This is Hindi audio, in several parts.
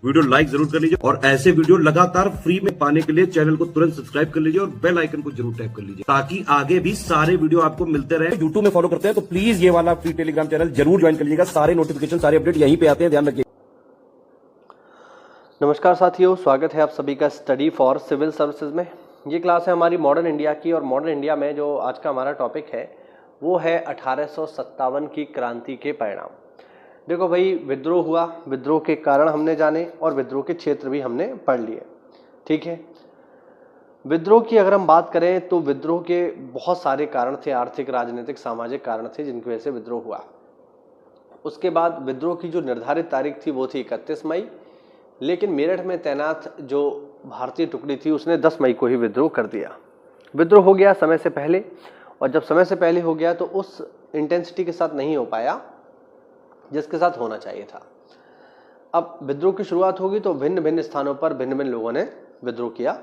वीडियो लाइक जरूर कर लीजिए और ऐसे वीडियो लगातार फ्री में पाने के लिए चैनल को तुरंत सब्सक्राइब कर लीजिए और बेल आइकन को जरूर टैप कर लीजिए ताकि आगे भी सारे वीडियो आपको मिलते रहे। यूट्यूब में फॉलो करते हैं तो प्लीज ये वाला फ्री टेलीग्राम चैनल जरूर ज्वाइन कर लीजिएगा। सारे नोटिफिकेशन सारे अपडेट यहीं पे आते हैं, ध्यान रखिए। नमस्कार साथियों, स्वागत है आप सभी का स्टडी फॉर सिविल सर्विसेज में। ये क्लास है हमारी मॉडर्न इंडिया की और मॉडर्न इंडिया में जो आज का हमारा टॉपिक है वो है 1857 की क्रांति के परिणाम। देखो भाई, विद्रोह हुआ, विद्रोह के कारण हमने जाने और विद्रोह के क्षेत्र भी हमने पढ़ लिए। ठीक है, विद्रोह की अगर हम बात करें तो विद्रोह के बहुत सारे कारण थे, आर्थिक, राजनीतिक, सामाजिक कारण थे जिनकी वजह से विद्रोह हुआ। उसके बाद विद्रोह की जो निर्धारित तारीख थी वो थी 31 मई, लेकिन मेरठ में तैनात जो भारतीय टुकड़ी थी उसने 10 मई को ही विद्रोह कर दिया। विद्रोह हो गया समय से पहले, और जब समय से पहले हो गया तो उस इंटेंसिटी के साथ नहीं हो पाया जिसके साथ होना चाहिए था। अब विद्रोह की शुरुआत होगी तो भिन्न भिन्न स्थानों पर भिन्न भिन्न लोगों ने विद्रोह किया,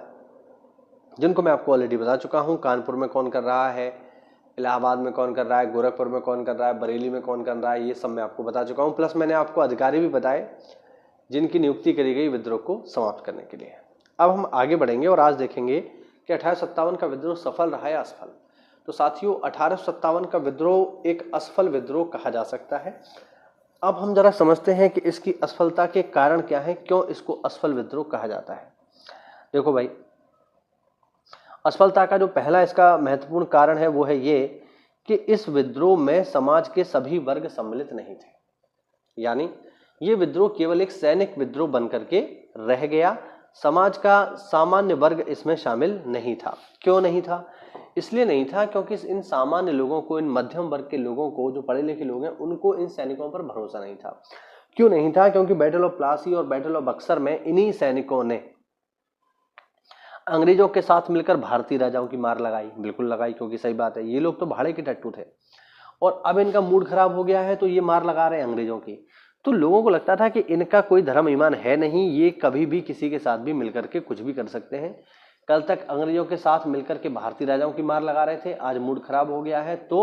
जिनको मैं आपको ऑलरेडी बता चुका हूं। कानपुर में कौन कर रहा है, इलाहाबाद में कौन कर रहा है, गोरखपुर में कौन कर रहा है, बरेली में कौन कर रहा है, ये सब मैं आपको बता चुका हूं। प्लस मैंने आपको अधिकारी भी बताए जिनकी नियुक्ति करी गई विद्रोह को समाप्त करने के लिए। अब हम आगे बढ़ेंगे और आज देखेंगे कि 1857 का विद्रोह सफल रहा या असफल। तो साथियों, 1857 का विद्रोह एक असफल विद्रोह कहा जा सकता है। अब हम जरा समझते हैं कि इसकी असफलता के कारण क्या है, क्यों इसको असफल विद्रोह कहा जाता है। देखो भाई, असफलता का जो पहला इसका महत्वपूर्ण कारण है वो है ये कि इस विद्रोह में समाज के सभी वर्ग सम्मिलित नहीं थे। यानी ये विद्रोह केवल एक सैनिक विद्रोह बनकर के रह गया, समाज का सामान्य वर्ग इसमें शामिल नहीं था। क्यों नहीं था? इसलिए नहीं था क्योंकि इन सामान्य लोगों को, इन मध्यम वर्ग के लोगों को, जो पढ़े लिखे लोग हैं, उनको इन सैनिकों पर भरोसा नहीं था। क्यों नहीं था? क्योंकि बैटल ऑफ प्लासी और बैटल ऑफ बक्सर में इन्हीं सैनिकों ने अंग्रेजों के साथ मिलकर भारतीय राजाओं की मार लगाई। बिल्कुल लगाई, क्योंकि सही बात है, ये लोग तो भाड़े के टट्टू थे और अब इनका मूड खराब हो गया है तो ये मार लगा रहे हैं अंग्रेजों की। तो लोगों को लगता था कि इनका कोई धर्म ईमान है नहीं, ये कभी भी किसी के साथ भी मिलकर के कुछ भी कर सकते हैं। कल तक अंग्रेजों के साथ मिलकर के भारतीय राजाओं की मार लगा रहे थे, आज मूड खराब हो गया है तो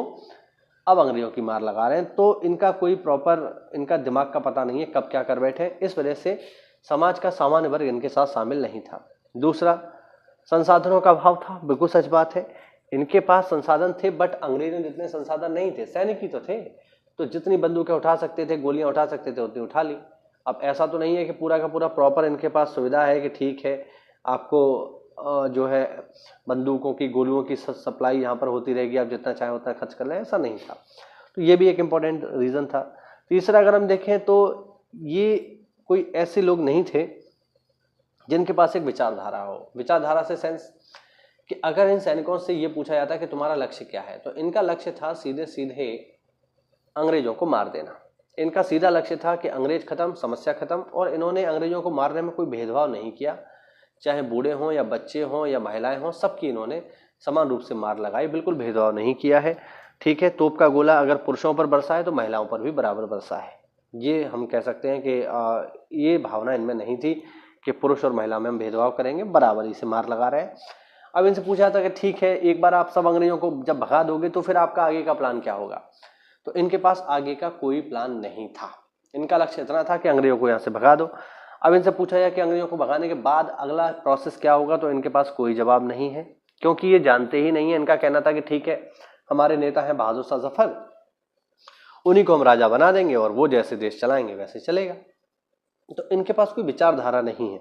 अब अंग्रेजों की मार लगा रहे हैं। तो इनका कोई प्रॉपर, इनका दिमाग का पता नहीं है कब क्या कर बैठे। इस वजह से समाज का सामान्य वर्ग इनके साथ शामिल नहीं था। दूसरा, संसाधनों का अभाव था। बिल्कुल सच बात है, इनके पास संसाधन थे बट अंग्रेजों में जितने संसाधन नहीं थे। सैनिक ही तो थे, तो जितनी बंदूकें उठा सकते थे, गोलियां उठा सकते थे, उतनी उठा ली। अब ऐसा तो नहीं है कि पूरा का पूरा प्रॉपर इनके पास सुविधा है कि ठीक है आपको जो है बंदूकों की, गोलियों की सप्लाई यहाँ पर होती रहेगी, आप जितना चाहें उतना खर्च कर लें, ऐसा नहीं था। तो ये भी एक इम्पॉर्टेंट रीज़न था। तीसरा, अगर हम देखें तो ये कोई ऐसे लोग नहीं थे जिनके पास एक विचारधारा हो। विचारधारा से सेंस कि अगर इन सैनिकों से ये पूछा जाता कि तुम्हारा लक्ष्य क्या है, तो इनका लक्ष्य था सीधे सीधे अंग्रेजों को मार देना। इनका सीधा लक्ष्य था कि अंग्रेज खत्म, समस्या खत्म। और इन्होंने अंग्रेजों को मारने में कोई भेदभाव नहीं किया, चाहे बूढ़े हों या बच्चे हों या महिलाएं हों, सबकी इन्होंने समान रूप से मार लगाई, बिल्कुल भेदभाव नहीं किया है। ठीक है, तोप का गोला अगर पुरुषों पर बरसा है तो महिलाओं पर भी बराबर बरसा है। ये हम कह सकते हैं कि ये भावना इनमें नहीं थी कि पुरुष और महिला में हम भेदभाव करेंगे, बराबर ही से मार लगा रहे हैं। अब इनसे पूछा था कि ठीक है, एक बार आप सब अंग्रेजों को जब भगा दोगे तो फिर आपका आगे का प्लान क्या होगा। तो इनके पास आगे का कोई प्लान नहीं था। इनका लक्ष्य इतना था कि अंग्रेजों को यहाँ से भगा दो। अब इनसे पूछा जाए कि अंग्रेजों को भगाने के बाद अगला प्रोसेस क्या होगा, तो इनके पास कोई जवाब नहीं है, क्योंकि ये जानते ही नहीं है। इनका कहना था कि ठीक है, हमारे नेता हैं बहादुर शाह जफर, उन्हीं को हम राजा बना देंगे और वो जैसे देश चलाएंगे वैसे चलेगा। तो इनके पास कोई विचारधारा नहीं है।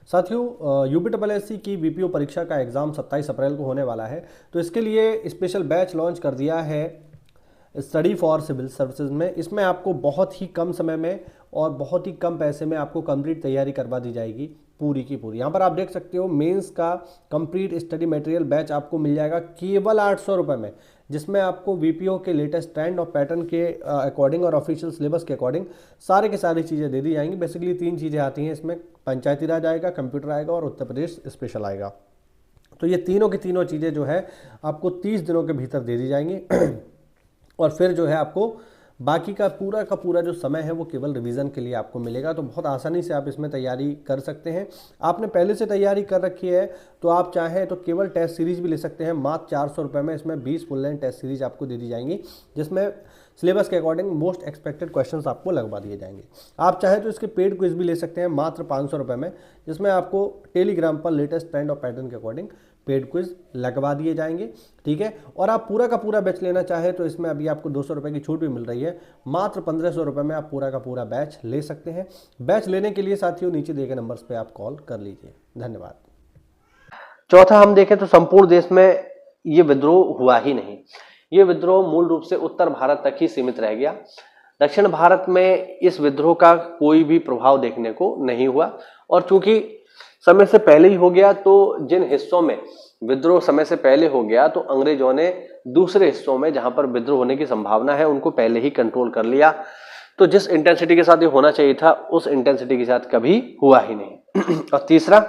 साथियों, यूपीएससी की बीपीओ परीक्षा का एग्ज़ाम 27 अप्रैल को होने वाला है, तो इसके लिए स्पेशल बैच लॉन्च कर दिया है स्टडी फॉर सिविल सर्विसेज में। इसमें आपको बहुत ही कम समय में और बहुत ही कम पैसे में आपको कंप्लीट तैयारी करवा दी जाएगी, पूरी की पूरी। यहाँ पर आप देख सकते हो मेंस का कंप्लीट स्टडी मटेरियल बैच आपको मिल जाएगा केवल 800 रुपये में, जिसमें आपको वीपीओ के लेटेस्ट ट्रेंड और पैटर्न के अकॉर्डिंग और ऑफिशियल सिलेबस के अकॉर्डिंग सारे के सारी चीज़ें दे दी जाएंगी। बेसिकली 3 चीज़ें आती हैं इसमें, पंचायती राज आएगा, कंप्यूटर आएगा और उत्तर प्रदेश स्पेशल आएगा। तो ये तीनों की तीनों चीज़ें जो है आपको 30 दिनों के भीतर दे दी जाएंगी और फिर जो है आपको बाकी का पूरा जो समय है वो केवल रिवीजन के लिए आपको मिलेगा। तो बहुत आसानी से आप इसमें तैयारी कर सकते हैं। आपने पहले से तैयारी कर रखी है तो आप चाहें तो केवल टेस्ट सीरीज भी ले सकते हैं। मात्र 400 रुपये में इसमें 20 फुल लेंथ टेस्ट सीरीज आपको दे दी जाएंगी, जिसमें सिलेबस के अकॉर्डिंग मोस्ट एक्सपेक्टेड क्वेश्चंस आपको लगवा दिए जाएंगे। आप चाहें तो इसके पेड क्विज भी ले सकते हैं मात्र 500 रुपये में, जिसमें आपको टेलीग्राम पर लेटेस्ट ट्रेंड और पैटर्न के अकॉर्डिंग पेड क्विज लगवा दिए जाएंगे, ठीक है। और आप पूरा का पूरा बैच लेना चाहे तो इसमें अभी आपको 200 रुपये की छूट भी मिल रही है। मात्र 1500 रुपये में आप पूरा का पूरा बैच ले सकते हैं। बैच लेने के लिए साथियों नीचे दिए गए नंबर्स पे आप कॉल कर लीजिए। धन्यवाद। चौथा हम देखें तो संपूर्ण देश में ये विद्रोह हुआ ही नहीं। ये विद्रोह मूल रूप से उत्तर भारत तक ही सीमित रह गया। दक्षिण भारत में इस विद्रोह का कोई भी प्रभाव देखने को नहीं हुआ, और चूंकि समय से पहले ही हो गया तो जिन हिस्सों में विद्रोह समय से पहले हो गया तो अंग्रेजों ने दूसरे हिस्सों में जहां पर विद्रोह होने की संभावना है उनको पहले ही कंट्रोल कर लिया। तो जिस इंटेंसिटी के साथ ये होना चाहिए था उस इंटेंसिटी के साथ कभी हुआ ही नहीं। और तीसरा,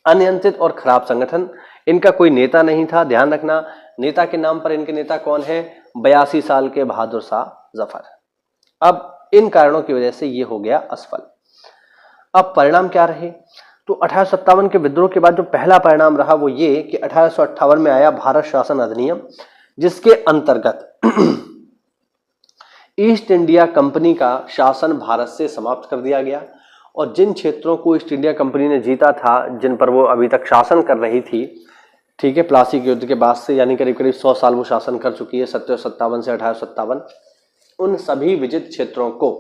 अनियंत्रित और खराब संगठन। इनका कोई नेता नहीं था। ध्यान रखना, नेता के नाम पर इनके नेता कौन है? 82 साल के बहादुर शाह जफर। अब इन कारणों की वजह से ये हो गया असफल। अब परिणाम क्या रहे? तो 1857 के विद्रोह के बाद जो पहला परिणाम रहा वो ये कि 1858 में आया भारत शासन अधिनियम, जिसके अंतर्गत ईस्ट इंडिया कंपनी का शासन भारत से समाप्त कर दिया गया। और जिन क्षेत्रों को ईस्ट इंडिया कंपनी ने जीता था, जिन पर वो अभी तक शासन कर रही थी, ठीक है, प्लासी के युद्ध के बाद से, यानी करीब करीब 100 साल वो शासन कर चुकी है, 1757 से 1857, उन सभी विजित क्षेत्रों को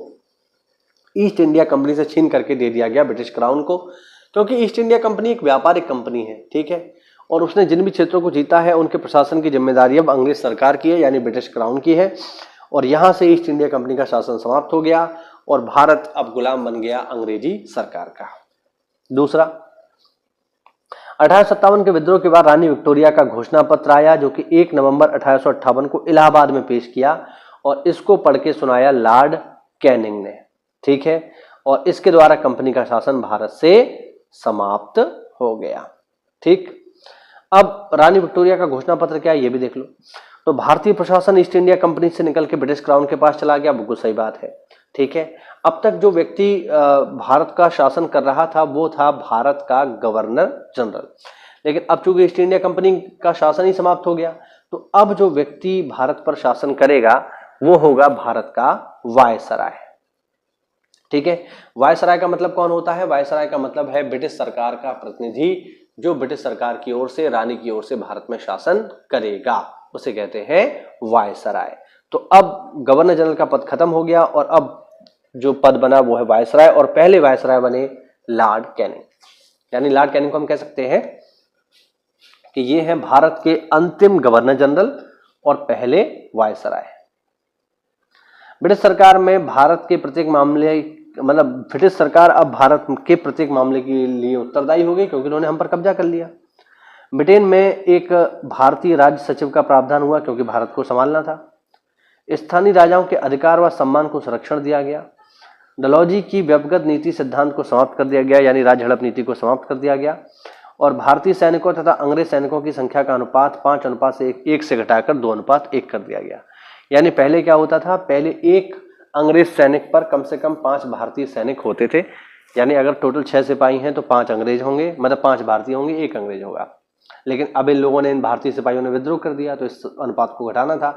ईस्ट इंडिया कंपनी से छीन करके दे दिया गया ब्रिटिश क्राउन को, क्योंकि ईस्ट इंडिया कंपनी एक व्यापारिक कंपनी है, ठीक है, और उसने जिन भी क्षेत्रों को जीता है उनके प्रशासन की जिम्मेदारी अब अंग्रेज सरकार की है, यानी ब्रिटिश क्राउन की है। और यहां से ईस्ट इंडिया कंपनी का शासन समाप्त हो गया और भारत अब गुलाम बन गया अंग्रेजी सरकार का। दूसरा, 1857 के विद्रोह के बाद रानी विक्टोरिया का घोषणा पत्र आया, जो कि 1 नवंबर 1858 को इलाहाबाद में पेश किया, और इसको पढ़ के सुनाया लॉर्ड कैनिंग ने, ठीक है, और इसके द्वारा कंपनी का शासन भारत से समाप्त हो गया। ठीक, अब रानी विक्टोरिया का घोषणा पत्र क्या है ये भी देख लो। तो भारतीय प्रशासन ईस्ट इंडिया कंपनी से निकल के ब्रिटिश क्राउन के पास चला गया, बिल्कुल सही बात है, ठीक है। अब तक जो व्यक्ति भारत का शासन कर रहा था वो था भारत का गवर्नर जनरल, लेकिन अब चूंकि ईस्ट इंडिया कंपनी का शासन ही समाप्त हो गया तो अब जो व्यक्ति भारत पर शासन करेगा वो होगा भारत का वायसराय, ठीक है। वायसराय का मतलब कौन होता है? वायसराय का मतलब है ब्रिटिश सरकार का प्रतिनिधि, जो ब्रिटिश सरकार की ओर से, रानी की ओर से भारत में शासन करेगा, उसे कहते हैं वायसराय। तो अब गवर्नर जनरल का पद खत्म हो गया और अब जो पद बना वो है वायसराय, और पहले वायसराय बने लॉर्ड कैनिंग। यानी लॉर्ड कैनिंग को हम कह सकते हैं कि ये है भारत के अंतिम गवर्नर जनरल और पहले वायसराय। ब्रिटिश सरकार में भारत के प्रत्येक मामले, मतलब ब्रिटिश सरकार अब भारत के प्रत्येक मामले के लिए उत्तरदायी हो गई, क्योंकि उन्होंने हम पर कब्जा कर लिया। ब्रिटेन में एक भारतीय राज्य सचिव का प्रावधान हुआ, क्योंकि भारत को संभालना था। स्थानीय राजाओं के अधिकार व सम्मान को संरक्षण दिया गया। डलहौजी की व्यक्तिगत नीति सिद्धांत को समाप्त कर दिया गया, यानी राज्य हड़प नीति को समाप्त कर दिया गया। और भारतीय सैनिकों तथा अंग्रेज सैनिकों की संख्या का अनुपात 5:1 से घटाकर 2:1 कर दिया गया। यानी पहले क्या होता था? पहले एक अंग्रेज सैनिक पर कम से कम 5 भारतीय सैनिक होते थे, यानी अगर टोटल 6 सिपाही हैं तो 5 अंग्रेज होंगे, मतलब 5 भारतीय होंगे, 1 अंग्रेज होगा। लेकिन अब इन लोगों ने, इन भारतीय सिपाहियों ने विद्रोह कर दिया, तो इस अनुपात को घटाना था,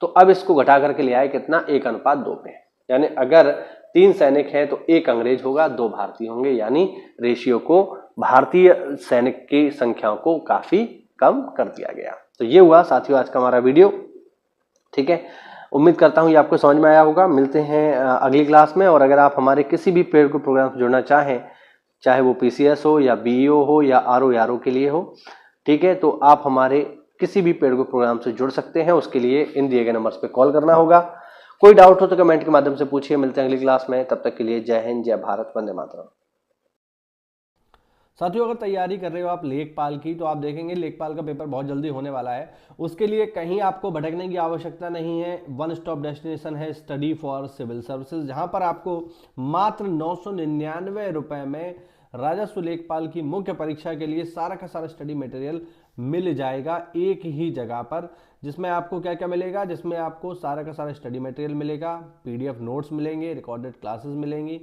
तो अब इसको घटा करके ले आए कितना? 1:2 पे। यानी अगर 3 सैनिक हैं तो 1 अंग्रेज होगा, 2 भारतीय होंगे, यानी रेशियो को, भारतीय सैनिक की संख्या को काफी कम कर दिया गया। तो ये हुआ साथियों आज का हमारा वीडियो, ठीक है। उम्मीद करता हूँ ये आपको समझ में आया होगा। मिलते हैं अगली क्लास में, और अगर आप हमारे किसी भी पेड ग्रुप प्रोग्राम से जुड़ना चाहें, चाहे वो पीसीएस हो या बीईओ हो या आरओ के लिए हो, ठीक है, तो आप हमारे किसी भी पेड ग्रुप प्रोग्राम से जुड़ सकते हैं। उसके लिए इन दिए गए नंबर्स पे कॉल करना होगा। कोई डाउट हो तो कमेंट के माध्यम से पूछिए। मिलते हैं अगली क्लास में, तब तक के लिए जय हिंद, जय भारत, वंदे मातरम। साथियों, अगर तैयारी कर रहे हो आप लेखपाल की, तो आप देखेंगे लेखपाल का पेपर बहुत जल्दी होने वाला है। उसके लिए कहीं आपको भटकने की आवश्यकता नहीं है। वन स्टॉप डेस्टिनेशन है स्टडी फॉर सिविल सर्विसेज, जहां पर आपको मात्र 999 रुपए में राजस्व लेखपाल की मुख्य परीक्षा के लिए सारा का सारा स्टडी मटेरियल मिल जाएगा एक ही जगह पर। जिसमें आपको क्या क्या मिलेगा? जिसमें आपको सारा का सारा स्टडी मटेरियल मिलेगा, पीडीएफ नोट्स मिलेंगे, रिकॉर्डेड क्लासेस मिलेंगी,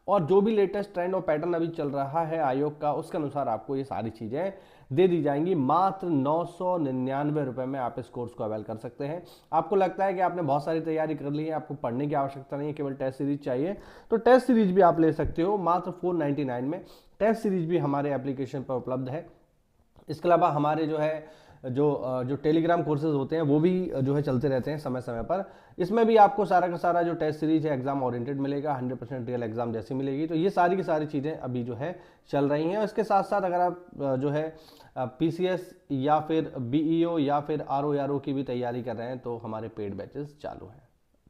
और जो भी लेटेस्ट ट्रेंड और पैटर्न अभी चल रहा है आयोग का, उसके अनुसार आपको ये सारी चीज़ें दे दी जाएंगी। मात्र 999 रुपये में आप इस कोर्स को अवेल कर सकते हैं। आपको लगता है कि आपने बहुत सारी तैयारी कर ली है, आपको पढ़ने की आवश्यकता नहीं है, केवल टेस्ट सीरीज चाहिए, तो टेस्ट सीरीज भी आप ले सकते हो मात्र 499 में। टेस्ट सीरीज भी हमारे एप्लीकेशन पर उपलब्ध है। इसके अलावा हमारे जो है जो टेलीग्राम कोर्सेज होते हैं वो भी जो है चलते रहते हैं समय समय पर। इसमें भी आपको सारा का सारा जो टेस्ट सीरीज है एग्जाम ओरिएंटेड मिलेगा, 100% रियल एग्जाम जैसी मिलेगी। तो ये सारी की सारी चीज़ें अभी जो है चल रही हैं। और इसके साथ साथ अगर आप जो है पीसीएस या फिर बीईओ या फिर आरओ की भी तैयारी कर रहे हैं तो हमारे पेड बैचेस चालू हैं।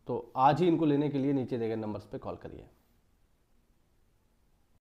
तो आज ही इनको लेने के लिए नीचे दिए गए नंबर्स पे कॉल करिए।